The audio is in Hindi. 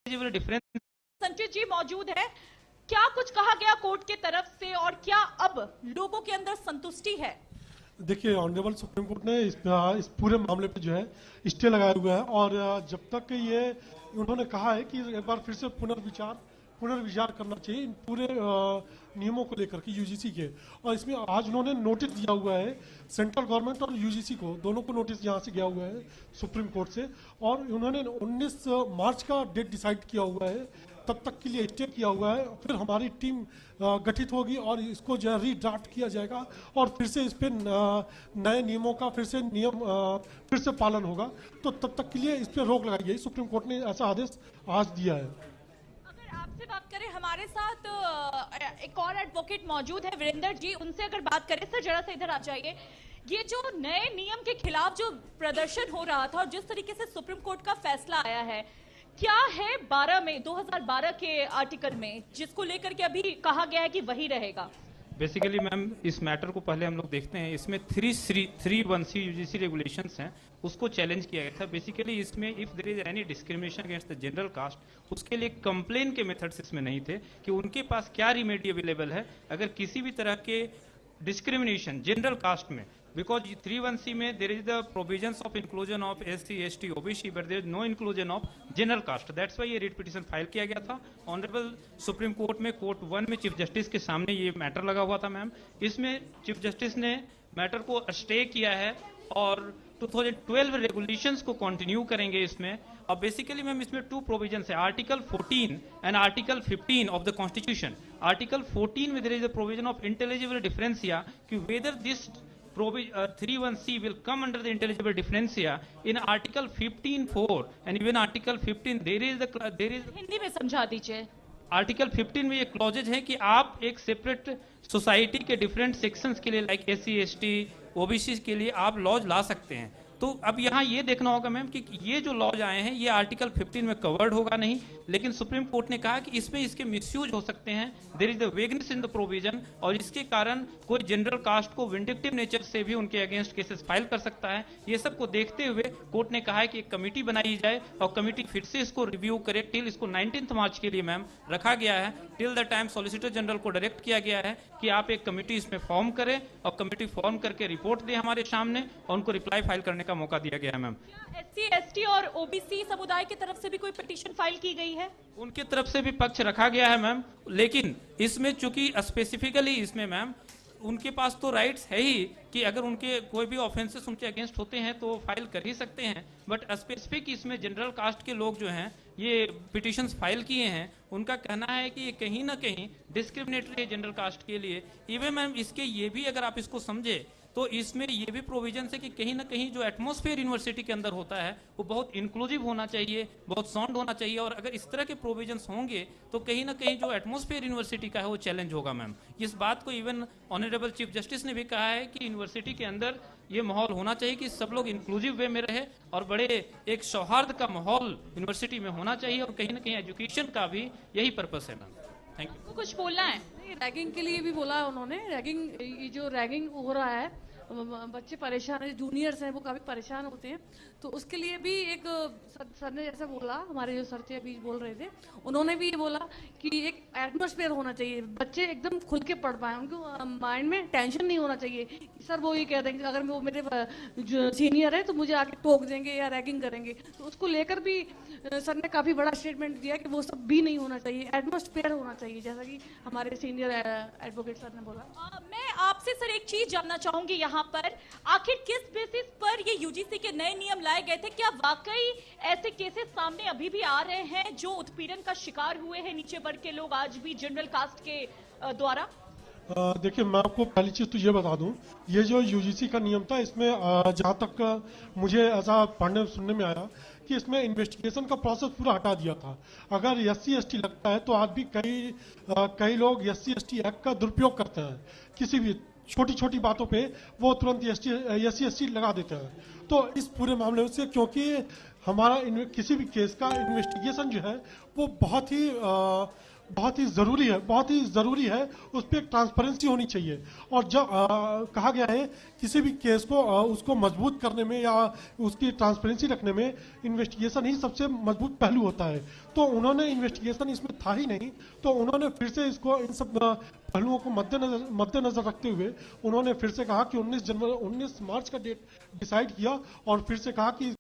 डिफरेंस। संचित जी मौजूद है, क्या कुछ कहा गया कोर्ट के तरफ से और क्या अब लोगों के अंदर संतुष्टि है? देखिए, ऑनरेबल सुप्रीम कोर्ट ने इस पूरे मामले पे जो है स्टे लगाया हुआ है और जब तक ये उन्होंने कहा है कि एक बार फिर से पुनर्विचार करना चाहिए इन पूरे नियमों को लेकर के यूजीसी के। और इसमें आज उन्होंने नोटिस दिया हुआ है सेंट्रल गवर्नमेंट और यूजीसी को, दोनों को नोटिस यहाँ से गया हुआ है सुप्रीम कोर्ट से। और उन्होंने 19 मार्च का डेट डिसाइड किया हुआ है, तब तक के लिए स्टे किया हुआ है। फिर हमारी टीम गठित होगी और इसको जो है रीड्राफ्ट किया जाएगा और फिर से इस पर नए नियमों का फिर से पालन होगा। तो तब तक के लिए इस पर रोक लगाई गई, सुप्रीम कोर्ट ने ऐसा आदेश आज दिया है। अगर आपसे बात करें, हमारे साथ एक और एडवोकेट मौजूद है वीरेंद्र जी, उनसे अगर बात करें, सर जरा सा इधर आ जाइए। ये जो नए नियम के खिलाफ जो प्रदर्शन हो रहा था और जिस तरीके से सुप्रीम कोर्ट का फैसला आया है, क्या है 2012 के आर्टिकल में जिसको लेकर के अभी कहा गया है कि वही रहेगा? बेसिकली मैम, इस मैटर को पहले हम लोग देखते हैं। इसमें 313 यूजीसी रेगुलेशंस हैं, उसको चैलेंज किया गया था। बेसिकली इसमें if there is any discrimination against the general caste, उसके लिए कंप्लेन के मेथड्स इसमें नहीं थे कि उनके पास क्या रिमेडी अवेलेबल है अगर किसी भी तरह के डिस्क्रिमिनेशन जनरल कास्ट में। बिकॉज 313 में there is the provisions of inclusion of SC, ST, OBC, but there is no inclusion of general caste. That's why ये रिट पिटीशन फाइल किया गया था ऑनरेबल सुप्रीम कोर्ट में। कोर्ट 1 में चीफ जस्टिस के सामने ये मैटर लगा हुआ था मैम। इसमें चीफ जस्टिस ने मैटर को स्टे किया है और 2012 रेगुलेशंस को कंटिन्यू करेंगे इसमें। और बेसिकली मैम इसमें 2 प्रोविजंस है, article 14 and article 15 of the constitution. Article 14 में there is a provision of intelligible differentia कि whether this 3(1)(c) will come under the intelligible differentia. In Article 15(4) and even Article 15 there is Hindi में समझा दीजिए। आर्टिकल 15 में ये क्लॉजेज है कि आप एक सेपरेट सोसाइटी के डिफरेंट सेक्शंस के लिए लाइक SC, ST, OBC के लिए आप लॉज ला सकते हैं। तो अब यहाँ ये देखना होगा मैम कि ये जो लॉज आए हैं ये आर्टिकल 15 में कवर्ड होगा नहीं, लेकिन सुप्रीम कोर्ट ने कहा कि इसमें इसके मिसयूज हो सकते हैं। There is the vagueness in the provision और इसके कारण कोई जनरल कास्ट को विंडिक्टिव नेचर से भी उनके अगेंस्ट केसेस फाइल कर सकता है। ये सब को देखते हुए कोर्ट ने कहा है कि एक कमेटी बनाई जाए और कमेटी फिर से इसको रिव्यू करे। टिल इसको 19 मार्च के लिए मैम रखा गया है। Till the time solicitor general को डायरेक्ट किया गया है कि आप एक कमेटी इसमें फॉर्म करें और कमेटी फॉर्म करके रिपोर्ट दे हमारे सामने और उनको रिप्लाई फाइल करने का मौका दिया गया है मैम। SC, ST और OBC समुदाय की तरफ से भी कोई पिटीशन फाइल की गई है? उनकी तरफ से भी पक्ष रखा गया है मैम, लेकिन इसमें चूंकि स्पेसिफिकली इसमें मैम उनके पास तो राइट्स है ही कि अगर उनके कोई भी ऑफेंसेस उनके अगेंस्ट होते हैं तो फाइल कर ही सकते हैं। बट स्पेसिफिक इसमें जनरल कास्ट के लोग जो हैं ये पिटीशंस फाइल किए हैं, उनका कहना है कि ये कहीं ना कहीं डिस्क्रिमिनेटरी है जनरल कास्ट के लिए। इवन मैम इसके ये भी अगर आप इसको समझे तो इसमें ये भी प्रोविजन है कि कहीं ना कहीं जो एटमॉस्फेयर यूनिवर्सिटी के अंदर होता है वो बहुत इंक्लूसिव होना चाहिए, बहुत साउंड होना चाहिए। और अगर इस तरह के प्रोविजंस होंगे तो कहीं ना कहीं जो एटमॉस्फेयर यूनिवर्सिटी का है वो चैलेंज होगा मैम। इस बात को इवन ऑनरेबल चीफ जस्टिस ने भी कहा है कि यूनिवर्सिटी के अंदर ये माहौल होना चाहिए कि सब लोग इंक्लूसिव वे में रहे और बड़े एक सौहार्द का माहौल यूनिवर्सिटी में होना चाहिए और कहीं ना कहीं एजुकेशन का भी यही पर्पस है मैम। Thank you. कुछ बोलना है? रैगिंग के लिए भी बोला उन्होंने। रैगिंग, ये जो रैगिंग हो रहा है, बच्चे परेशान है, जूनियर्स हैं वो काफी परेशान होते हैं, तो उसके लिए भी एक सर ने जैसे बोला, हमारे जो सर थे अभी बोल रहे थे, उन्होंने भी ये बोला कि एक एटमॉस्फेयर होना चाहिए, बच्चे एकदम खुल के पढ़ पाए, उनको माइंड में टेंशन नहीं होना चाहिए। सर वो ये कह देंगे अगर वो मेरे जो सीनियर है तो मुझे आके टोक देंगे या रैगिंग करेंगे, तो उसको लेकर भी सर ने काफी बड़ा स्टेटमेंट दिया कि वो सब भी नहीं होना चाहिए, एटमॉस्फेयर होना चाहिए, जैसा कि हमारे सीनियर एडवोकेट सर ने बोला। मैं आपसे सर एक चीज जानना चाहूंगी यहाँ पर, आखिर किस बेसिस पर ये यूजीसी के नए नियम लाए गए थे? क्या वाकई ऐसे केसेस सामने अभी भी आ रहे हैं जो उत्पीड़न का शिकार हुए हैं नीचे वर्ग के लोग आज भी जनरल कास्ट के द्वारा? देखिए, मैं आपको पहली चीज तो ये बता दूं, ये जो यूजीसी का नियम था इसमें जहां तक मुझे ऐसा पढ़ने सुनने में आया कि इसमें इन्वेस्टिगेशन का प्रोसेस पूरा हटा दिया था। अगर SC, ST लगता है तो आज भी कई लोग SC, ST एक्ट का दुरुपयोग करते हैं, किसी भी छोटी छोटी बातों पे वो तुरंत SC, ST लगा देते हैं। तो इस पूरे मामले से, क्योंकि किसी भी केस का इन्वेस्टिगेशन जो है वो बहुत ही जरूरी है। उस पर एक ट्रांसपेरेंसी होनी चाहिए। और जब कहा गया है किसी भी केस को उसको मजबूत करने में या उसकी ट्रांसपेरेंसी रखने में इन्वेस्टिगेशन ही सबसे मजबूत पहलू होता है। तो उन्होंने इन्वेस्टिगेशन इसमें था ही नहीं, तो उन्होंने फिर से इसको इन सब पहलुओं को मद्देनजर रखते हुए उन्होंने फिर से कहा कि 19 मार्च का डेट डिसाइड किया और फिर से कहा कि